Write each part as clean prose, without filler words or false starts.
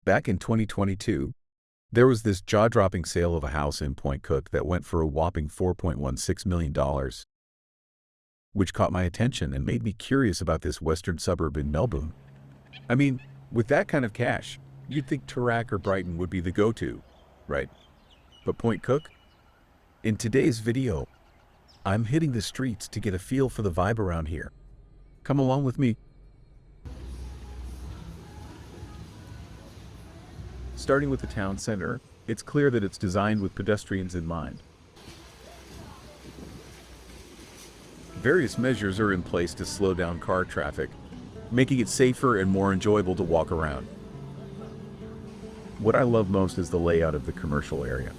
Back in 2022, there was this jaw-dropping sale of a house in Point Cook that went for a whopping $4.16 million, which caught my attention and made me curious about this western suburb in Melbourne. I mean, with that kind of cash, you'd think Tarak or Brighton would be the go-to, right? But Point Cook? In today's video, I'm hitting the streets to get a feel for the vibe around here. Come along with me. Starting with the town center, it's clear that it's designed with pedestrians in mind. Various measures are in place to slow down car traffic, making it safer and more enjoyable to walk around. What I love most is the layout of the commercial area.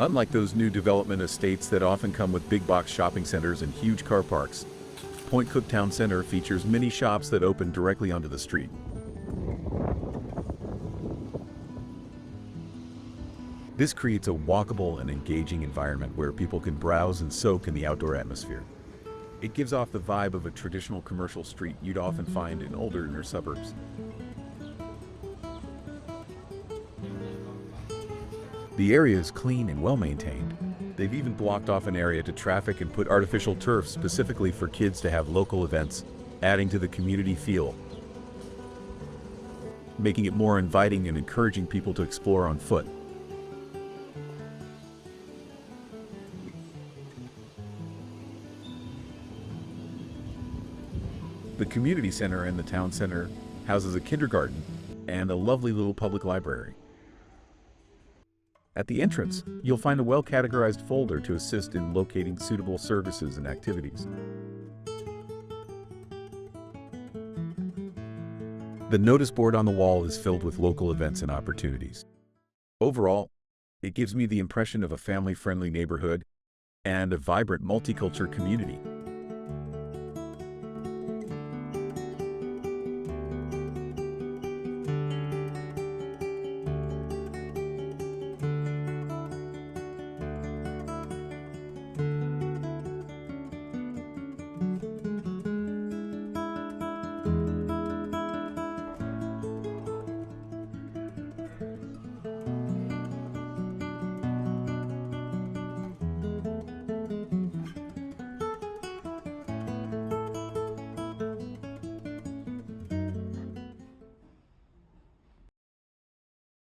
Unlike those new development estates that often come with big box shopping centers and huge car parks, Point Cook Town Center features many shops that open directly onto the street. This creates a walkable and engaging environment where people can browse and soak in the outdoor atmosphere. It gives off the vibe of a traditional commercial street you'd often find in older inner suburbs. The area is clean and well-maintained. They've even blocked off an area to traffic and put artificial turf specifically for kids to have local events, adding to the community feel, making it more inviting and encouraging people to explore on foot. The community center and the town center houses a kindergarten and a lovely little public library. At the entrance, you'll find a well-categorized folder to assist in locating suitable services and activities. The notice board on the wall is filled with local events and opportunities. Overall, it gives me the impression of a family-friendly neighborhood and a vibrant multicultural community.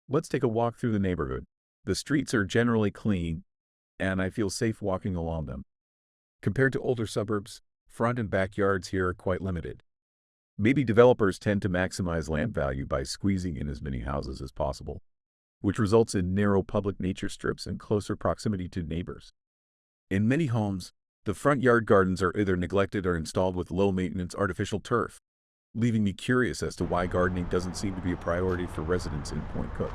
Let's take a walk through the neighborhood. The streets are generally clean, and I feel safe walking along them. Compared to older suburbs, front and backyards here are quite limited. Maybe developers tend to maximize land value by squeezing in as many houses as possible, which results in narrow public nature strips and closer proximity to neighbors. In many homes, the front yard gardens are either neglected or installed with low-maintenance artificial turf, leaving me curious as to why gardening doesn't seem to be a priority for residents in Point Cook.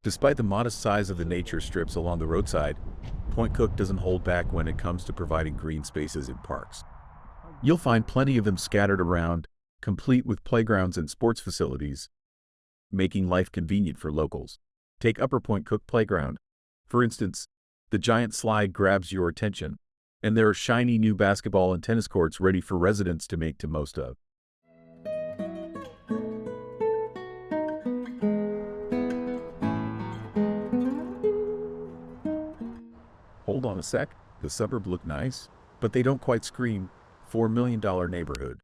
Despite the modest size of the nature strips along the roadside, Point Cook doesn't hold back when it comes to providing green spaces in parks. You'll find plenty of them scattered around, complete with playgrounds and sports facilities, making life convenient for locals. Take Upper Point Cook Playground. For instance, the giant slide grabs your attention, and there are shiny new basketball and tennis courts ready for residents to make the most of. Hold on a sec, the suburb look nice, but they don't quite scream $4 million neighborhood.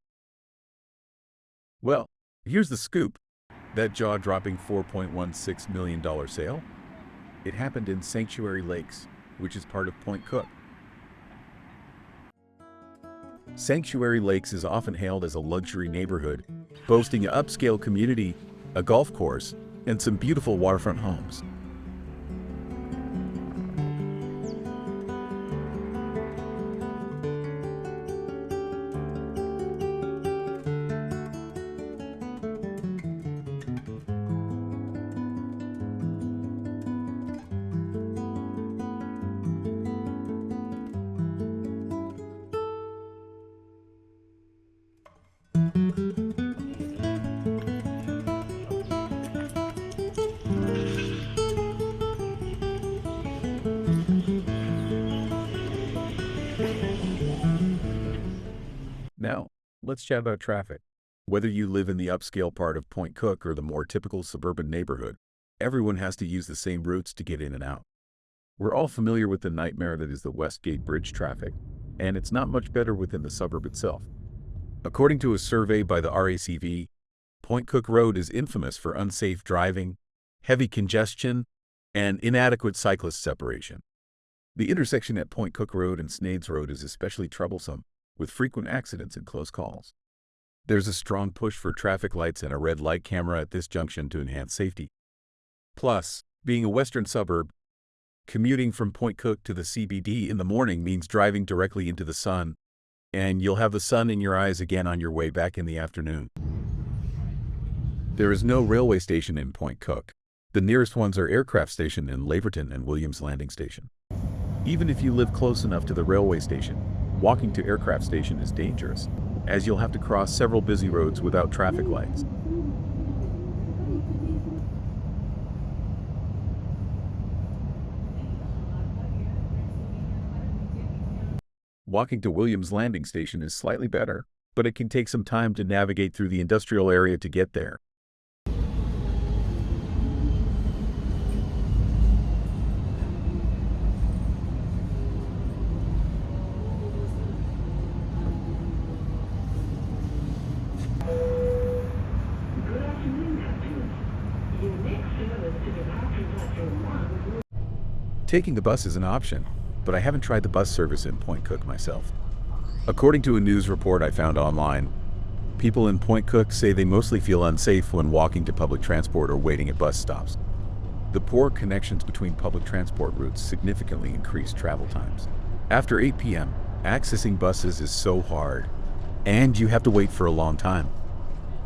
Well, here's the scoop. That jaw-dropping $4.16 million sale? It happened in Sanctuary Lakes, which is part of Point Cook. Sanctuary Lakes is often hailed as a luxury neighborhood, boasting an upscale community, a golf course, and some beautiful waterfront homes. Let's chat about traffic. Whether you live in the upscale part of Point Cook or the more typical suburban neighborhood, everyone has to use the same routes to get in and out. We're all familiar with the nightmare that is the Westgate Bridge traffic, and it's not much better within the suburb itself. According to a survey by the RACV, Point Cook Road is infamous for unsafe driving, heavy congestion, and inadequate cyclist separation. The intersection at Point Cook Road and Snades Road is especially troublesome, with frequent accidents and close calls. There's a strong push for traffic lights and a red light camera at this junction to enhance safety. Plus, being a western suburb, commuting from Point Cook to the CBD in the morning means driving directly into the sun, and you'll have the sun in your eyes again on your way back in the afternoon. There is no railway station in Point Cook. The nearest ones are Aircraft Station in Laverton and Williams Landing Station. Even if you live close enough to the railway station, walking to Aircraft Station is dangerous, as you'll have to cross several busy roads without traffic lights. Walking to Williams Landing Station is slightly better, but it can take some time to navigate through the industrial area to get there. Taking the bus is an option, but I haven't tried the bus service in Point Cook myself. According to a news report I found online, people in Point Cook say they mostly feel unsafe when walking to public transport or waiting at bus stops. The poor connections between public transport routes significantly increase travel times. After 8 p.m., accessing buses is so hard, and you have to wait for a long time.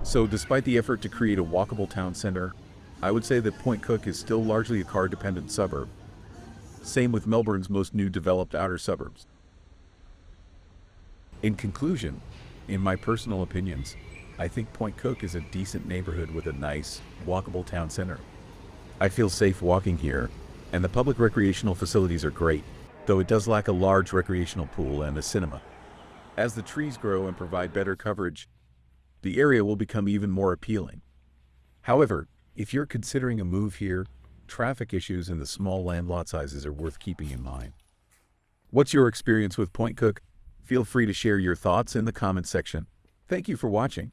So despite the effort to create a walkable town center, I would say that Point Cook is still largely a car-dependent suburb. Same with Melbourne's most new developed outer suburbs. In conclusion, in my personal opinions, I think Point Cook is a decent neighborhood with a nice, walkable town center. I feel safe walking here, and the public recreational facilities are great, though it does lack a large recreational pool and a cinema. As the trees grow and provide better coverage, the area will become even more appealing. However, if you're considering a move here, traffic issues and the small land lot sizes are worth keeping in mind. What's your experience with Point Cook? Feel free to share your thoughts in the comments section. Thank you for watching.